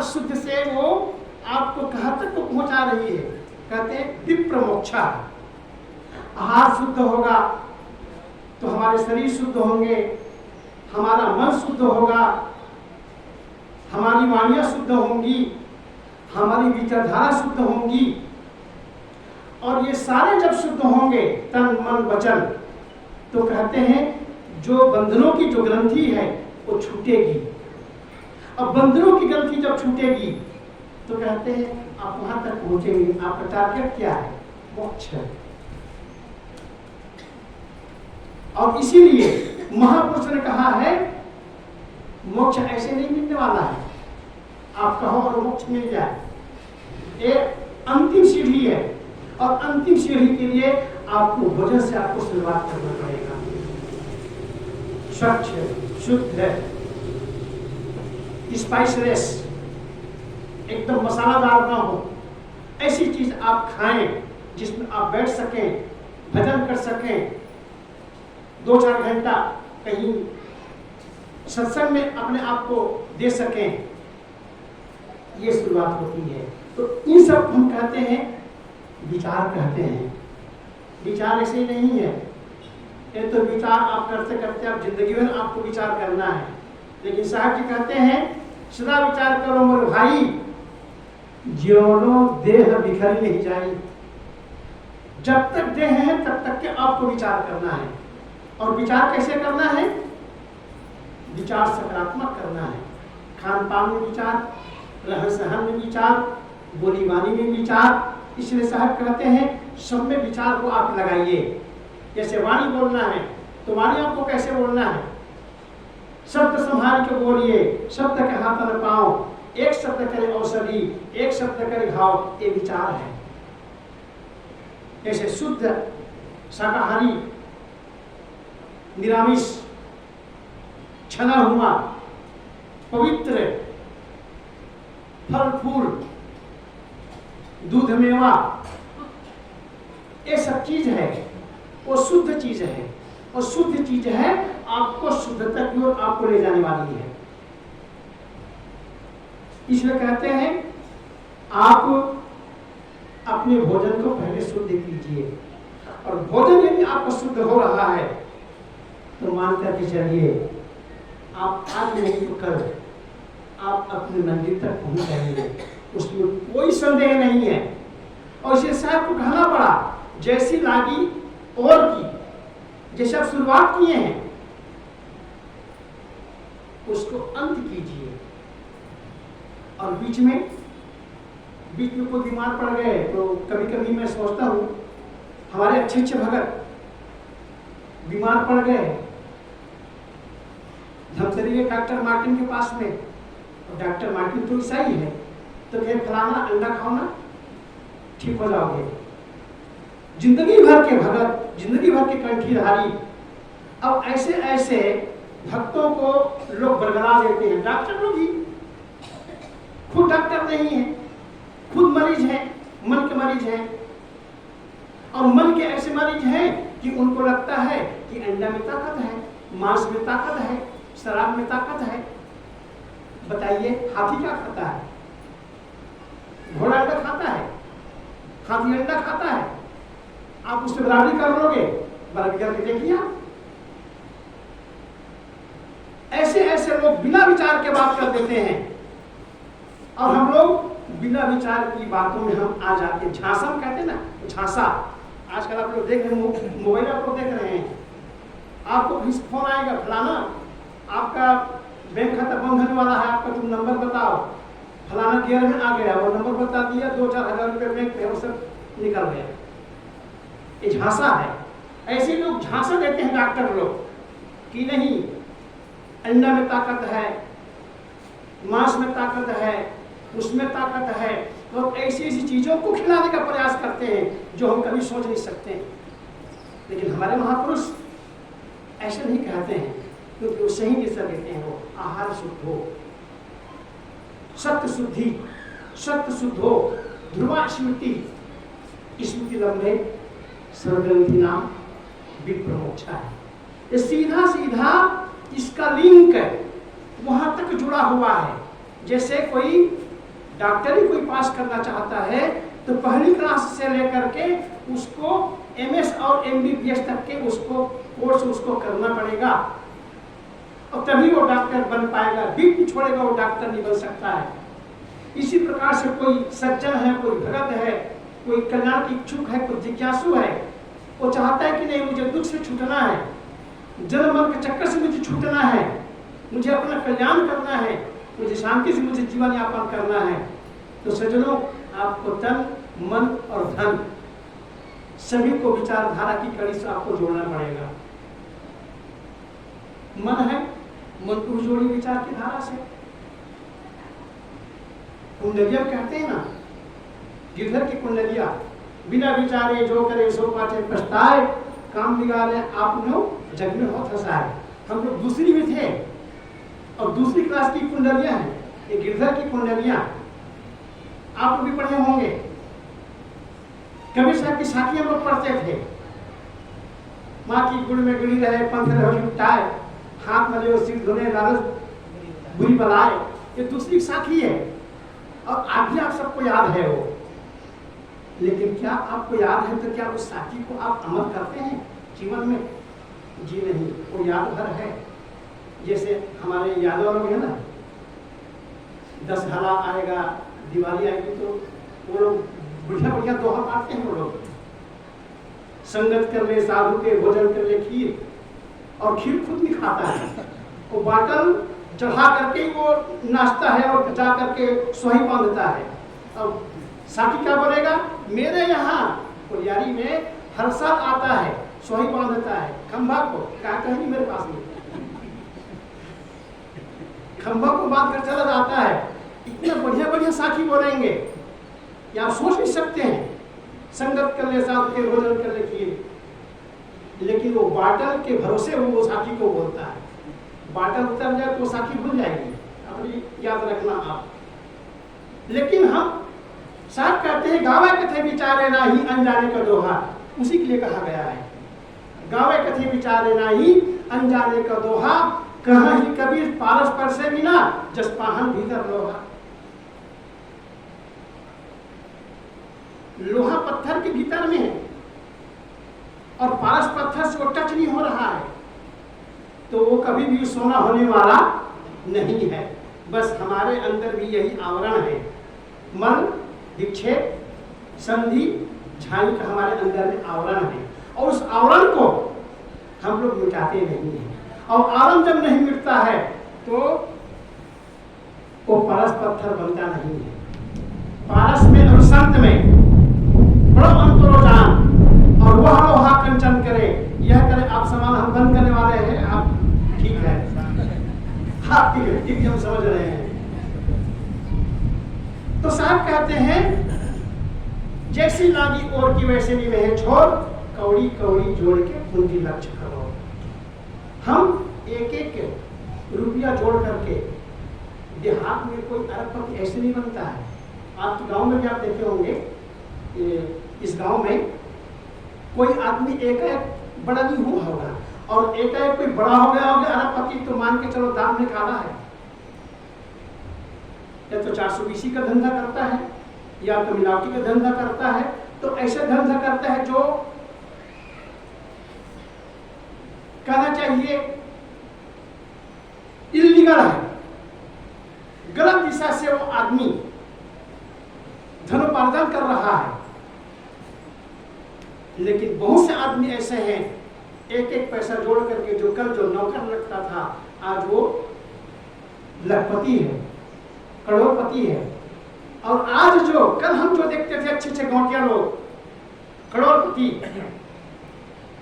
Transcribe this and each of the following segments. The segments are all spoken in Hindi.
आहार शुद्ध से वो आपको कहाँ तक को पहुंचा रही है, कहते हैं विप्र मोक्षा। आहार शुद्ध होगा तो हमारे शरीर शुद्ध होंगे, हमारा मन शुद्ध होगा, हमारी वाणियां शुद्ध होंगी, हमारी विचारधारा शुद्ध होंगी, और ये सारे जब शुद्ध होंगे तन मन वचन, तो कहते हैं जो बंधनों की जो ग्रंथि है वो छूटेगी। अब बंधनों की ग्रंथि जब छूटेगी तो कहते हैं आप वहां तक पहुंचेंगे। आपका टारगेट क्या है? मोक्ष है। और इसीलिए महापुरुष ने कहा है मोक्ष ऐसे नहीं मिलने वाला है, आप कहो और मोक्ष मिल जाए। एक अंतिम सीढ़ी है, और अंतिम सीढ़ी के लिए आपको भोजन से आपको शुरुआत करना पड़ेगा। स्वच्छ शुद्ध स्पाइसलेस, एकदम मसालादार ना हो, ऐसी चीज आप खाएं जिसमें आप बैठ सकें, भजन कर सकें, 2-4 घंटा कहीं सत्संग में अपने आप को दे सकें। ये शुरुआत होती है। तो इन सब हम कहते हैं विचार कहते हैं। विचार ऐसे ही नहीं है, ये तो विचार आप करते करते आप जिंदगी में आपको विचार करना है। लेकिन साहब जी कहते हैं सदा विचार करो मोर भाई, ज्यों देह बिखरी नहीं जाए। जब तक देह है तब तक के आपको विचार करना है। और विचार कैसे करना है? विचार सकारात्मक करना है। खान पान में विचार, रहन सहन में विचार, बोली वाणी में विचार। इसलिए साहब कहते हैं सब में विचार को आप लगाइए। जैसे वाणी बोलना है तो वाणी आपको कैसे बोलना है? शब्द संभाल के बोलिए, शब्द के हाथ न पाओ, एक शब्द करे औषधि, एक शब्द करे घाव, ये विचार है। जैसे शुद्ध शाकाहारी, निरामिष, छना हुआ, पवित्र, फल फूल, दूध मेवा, ये सब चीज है, वो शुद्ध चीज है। और शुद्ध चीज है आपको शुद्धता की ओर आपको ले जाने वाली है। इसलिए कहते हैं आप अपने भोजन को पहले शुद्ध कीजिए। और भोजन यदि आपका शुद्ध हो रहा है तो मान करके चलिए आप आज नहीं तो कल आप अपने मंजिल तक पहुंच जाएंगे, उसमें कोई संदेह नहीं है। और इसे साहब को कहना पड़ा जैसी लागी और की, जैसे आप शुरुआत किए हैं उसको अंत कीजिए। और बीच में कोई बीमार पड़ गए तो कभी कभी मैं सोचता हूँ हमारे अच्छे अच्छे भगत बीमार पड़ गए, हम चले गए डॉक्टर मार्टिन के पास में। डॉक्टर मार्टिन तो ईसाई है, तो कहे फलाना अंडा खाओ ना ठीक हो जाओगे। जिंदगी भर के भगत, जिंदगी भर के कंठीधारी, अब ऐसे ऐसे भक्तों को लोग बरगला देते हैं। डॉक्टर लोग ही खुद डॉक्टर नहीं है, खुद मरीज है, मन के मरीज है। और मन के ऐसे मरीज हैं कि उनको लगता है कि अंडा में ताकत है, मांस में ताकत है, शराब में ताकत है। बताइए हाथी क्या खाता है? घोड़ा अंडा खाता है, हाथी अंडा खाता है। आप उससे बराबरी कर लोगे? बराबरी करके देखिए। ऐसे ऐसे लोग बिना विचार के बात कर देते हैं, और हम लोग बिना विचार की बातों में हम आ जाते हैं। झांसा कहते हैं ना, झांसा। आजकल आप लोग देख रहे हैं, मोबाइल आप लोग देख रहे हैं, आपको फोन आएगा फलाना आपका बैंक खाता बंद होने वाला है, आपका तुम नंबर बताओ। फलाना गियर में आ गया, वो नंबर बता दिया, 2-4 हज़ार रुपये बैंक पे वो सब निकल गया। ये झांसा है। ऐसे लोग झांसा देते हैं डॉक्टर लोग कि नहीं अंडा में ताकत है, मांस में ताकत है, उसमें ताकत है। लोग ऐसी ऐसी चीजों को खिलाने का प्रयास करते हैं जो हम कभी सोच नहीं सकते। लेकिन हमारे महापुरुष ऐसे नहीं कहते हैं, क्योंकि वो सही दिशा देते हैं। वो आहार शुद्ध हो, सत्य शुद्धि, सत्य शुद्ध हो, ध्रुवा स्मृति, स्मृति लंबे सर्वग्रंथि नाम विप्र मोक्षा है। ये सीधा सीधा इसका लिंक वहां तक जुड़ा हुआ है। जैसे कोई डॉक्टरी कोई पास करना चाहता है तो पहली क्लास से लेकर के उसको एमएस और एमबीबीएस तक के उसको कोर्स उसको करना पड़ेगा और तभी वो डॉक्टर बन पाएगा। बीच छोड़ेगा वो डॉक्टर नहीं बन सकता है। इसी प्रकार से कोई सज्जन है, कोई भगत है, कोई कल्याण की इच्छुक है, कोई जिज्ञासु है, वो चाहता है कि नहीं मुझे दुख से छूटना है, जन्म मरण के चक्कर से मुझे छूटना है, मुझे अपना कल्याण करना है, मुझे शांति से मुझे जीवन यापन करना है। तो सज्जनों, आपको तन मन और धन सभी को विचारधारा की कड़ी से आपको जोड़ना पड़ेगा। मन है, मन को जोड़ी विचार की धारा से। कुंडलिया कहते हैं ना, गिरधर की कुंडलिया, बिना विचारे जो करे सो पाछे पछताए, काम बिगाड़े आपनो जग में हो फंसाए। हम लोग दूसरी में थे और दूसरी क्लास की कुंडलियां हैं, ये गिरधर की कुंडलियां आप भी पढ़े होंगे। कबीर साहब की साखी हम लोग पढ़ते थे, माँ की गुड़ में गुड़ी रहे, पंख रहे उठाए, हाथ मले और सिर धोने लालच बुरी बलाए। ये दूसरी साखी है और आज भी आप सबको याद है वो। लेकिन क्या आपको याद है तो क्या उस साखी को आप अमल करते हैं जीवन में? जी नहीं, वो याद भर है। जैसे हमारे यादव लोग है ना, दशहरा आएगा, दिवाली आएगी तो वो लोग बढ़िया बढ़िया दोहा पाते हैं। वो लोग संगत कर ले साधु के, भोजन कर ले खीर, और खीर खुद नहीं खाता है, वो बाटल चढ़ा करके वो नाचता है और जा करके सोही बांधता है। अब साथी क्या बोलेगा, मेरे यहाँ कोलियारी में हर साल आता है, सोही बांधता है, खंभा को क्या कहीं मेरे पास में खंभा को बांध कर चला जाता है। इतना बढ़िया बढ़िया साखी बोलेंगे, या आप सोच नहीं सकते हैं। संगत कर ले साधु के, भोजन कर ले खीर, लेकिन वो बाटल के भरोसे वो साखी को बोलता है। बाटल उतर जाए तो साखी भूल जाएगी, अपनी याद रखना आप। लेकिन हम साथ कहते हैं, गावे कथे विचारे नाही अनजाने का दोहा, उसी के लिए कहा गया है। गावे कथे विचारे नाही अनजाने का दोहा, कहा ही कबीर पारस पर से बिना जस पाहन भीतर लोहा। लोहा पत्थर के भीतर में है और पारस पत्थर से वो टच नहीं हो रहा है, तो वो कभी भी सोना होने वाला नहीं है। बस हमारे अंदर भी यही आवरण है, मन विक्षेप संधि झाई का हमारे अंदर में आवरण है, और उस आवरण को हम लोग मिटाते नहीं हैं। और आवरण जब नहीं मिटता है तो वो पारस पत्थर बनता नहीं है। पारस में और संत में बड़ा अंतरो जान, और वह लोहा कंचन करे, यह करे आप समान हम बंद करने वाले हैं। आप ठीक है, आप ठीक हम समझ रहे हैं। तो साहब कहते हैं, जैसी लागी और की वैसे भी वह छोड़, कौड़ी कौड़ी जोड़ के पूंजी लक्ष्य करो। हम एक एक रुपया जोड़ करके, देहात में कोई अरबपति ऐसे नहीं बनता है। आपके गांव में भी आप देखे होंगे, इस गांव में कोई आदमी एक एक बड़ा नहीं हुआ होगा, और एक एक कोई बड़ा हो गया होगा अरबपति, तो मान के चलो दाम निकाला है, या तो 420 का धंधा करता है, या तो मिलावटी का धंधा करता है। तो ऐसे धंधा करता है जो कहना चाहिए इल्लीगल है, गलत दिशा से वो आदमी धनोपार्जन कर रहा है। लेकिन बहुत से आदमी ऐसे हैं, एक एक पैसा जोड़ करके, जो कल जो नौकर लगता था आज वो लखपति है, करोड़पति है। और आज जो कल हम जो देखते थे अच्छे अच्छे गौटिया लोग करोड़पति,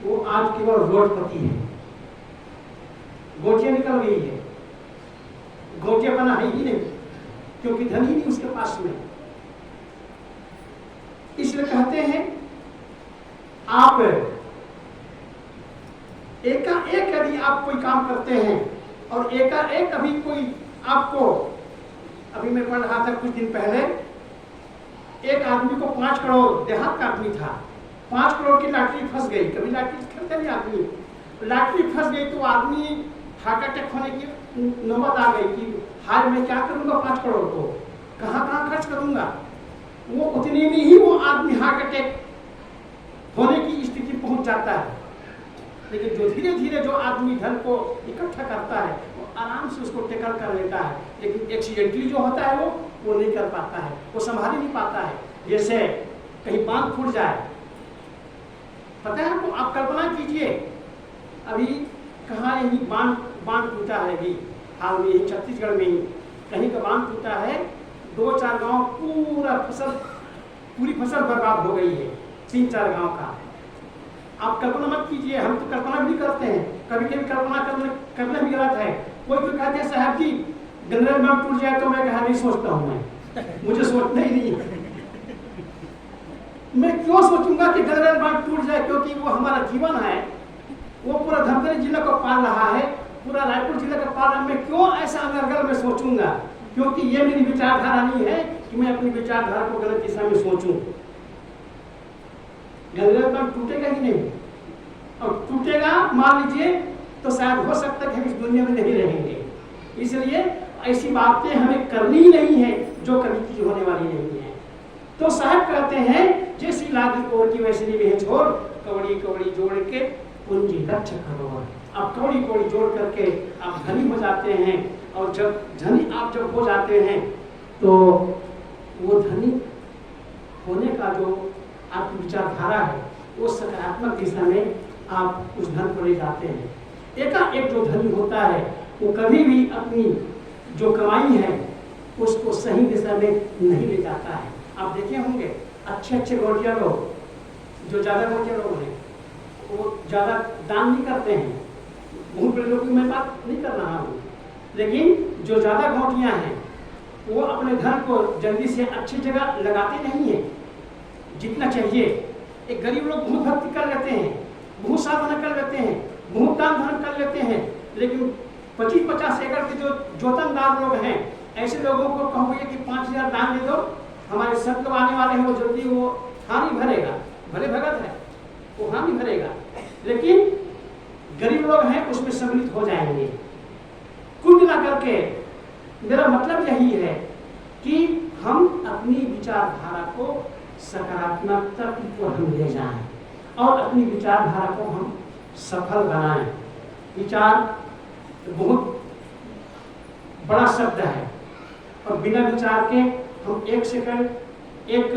वो आज केवल रोडपति है। गोटिया निकल गई है, गोटिया बना है ही नहीं, क्योंकि धन ही नहीं उसके पास में। इसलिए कहते हैं, आप एकाएक यदि आप कोई काम करते हैं और एकाएक अभी कोई आपको, अभी मैं पढ़ रहा था कुछ दिन पहले, एक आदमी को 5 करोड़, देहात का आदमी था, 5 करोड़ की लॉटरी फंस गई। कभी लॉटरी खेलते नहीं आदमी, लॉटरी फंस गई तो आदमी हार्ट अटैक होने की नौबत आ गई कि हाल मैं क्या करूंगा 5 करोड़ को, कहाँ कहाँ खर्च करूंगा, वो उतने में ही वो आदमी हार्ट अटैक होने की स्थिति पहुंच जाता है। लेकिन जो धीरे धीरे जो आदमी धन को इकट्ठा करता है वो आराम से उसको टेकल कर लेता है। लेकिन एक्सीडेंटली जो होता है वो नहीं कर पाता है, वो संभाल ही नहीं पाता है। जैसे कहीं बांध फूट जाए, पता है आपको, आप कल्पना कीजिए, अभी कहाँ यही बांध टूटा है, अभी हाल में ही छत्तीसगढ़ में ही कहीं का बांध टूटा है, 2-4 गांव पूरी फसल बर्बाद हो गई है, 3-4 गांव का। आप कल्पना मत कीजिए, हम तो कल्पना भी नहीं करते हैं, कभी कभी कल्पना करना भी गलत है। कोई कहते हैं साहब जी गंगरेल बांध टूट जाए, तो मैं कहा नहीं सोचता हूँ, मैं मुझे सोचना ही नहीं है। मैं क्यों सोचूंगा कि गंगरेल बांध टूट जाए, क्योंकि वो हमारा जीवन है, वो पूरा धमतरी जिला को पाल रहा है, पूरा रायपुर जिला का पाल रहा है। मैं क्यों ऐसा अनर्गल में सोचूंगा, क्योंकि ये मेरी विचारधारा नहीं है कि मैं अपनी विचारधारा को गलत दिशा में सोचूं। गंगरेल बांध टूटेगा ही नहीं, और टूटेगा मान लीजिए तो शायद हो सकता है कि हम इस दुनिया में नहीं रहेंगे। इसलिए ऐसी बातें हमें करनी ही नहीं है जो कभी की होने वाली नहीं है। तो साहब कहते हैं जैसी लागी कोर की वैसी नहीं छोड़, कवड़ी कवड़ी जोड़ के पूंजी लक्ष्य करो। अब कवड़ी कवड़ी जोड़ करके आप धनी हो जाते हैं, और जब धनी आप जब हो जाते हैं तो वो धनी होने का जो आपकी विचारधारा है वो सकारात्मक दिशा में आप उस धन को ले जाते हैं। एकाएक जो धनी होता है वो कभी भी अपनी जो कमाई है उसको सही दिशा में नहीं ले जाता है। आप देखे होंगे अच्छे गोटिया लोग, जो ज़्यादा गोटिया लोग हैं, वो ज़्यादा दान नहीं करते हैं। बहुत बड़े लोगों की मैं बात नहीं कर रहा हूँ, लेकिन जो ज़्यादा गोटियाँ हैं वो अपने धन को जल्दी से अच्छी जगह लगाते नहीं हैं जितना चाहिए। एक गरीब लोग बहुत भक्ति कर लेते हैं, बहुत साधना कर लेते हैं, बहुत दान धर्म कर लेते हैं, लेकिन 25-50 एकड़ के जो जोतनदार लोग हैं, ऐसे लोगों को कहोगे कि 5,000 दान दे दो, हमारे संत लोग आने वाले हैं, वो जल्दी वो हामी भरेगा, भले भगत है वो हामी भरेगा, लेकिन गरीब लोग हैं उसमें सम्मिलित हो जाएंगे। कुल मिला करके मेरा मतलब यही है कि हम अपनी विचारधारा को सकारात्मकता की ओर हम ले जाएं और अपनी विचारधारा को हम सफल बनाएं। विचार बहुत बड़ा शब्द है, और बिना विचार के हम एक सेकंड एक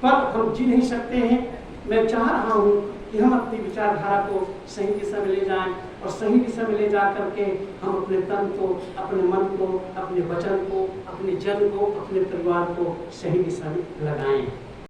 पल हम जी नहीं सकते हैं। मैं चाह रहा हूँ कि हम अपनी विचारधारा को सही दिशा में ले जाएं, और सही दिशा में ले जा करके हम अपने तन को, अपने मन को, अपने वचन को, अपने जन को, अपने परिवार को सही दिशा में लगाएं।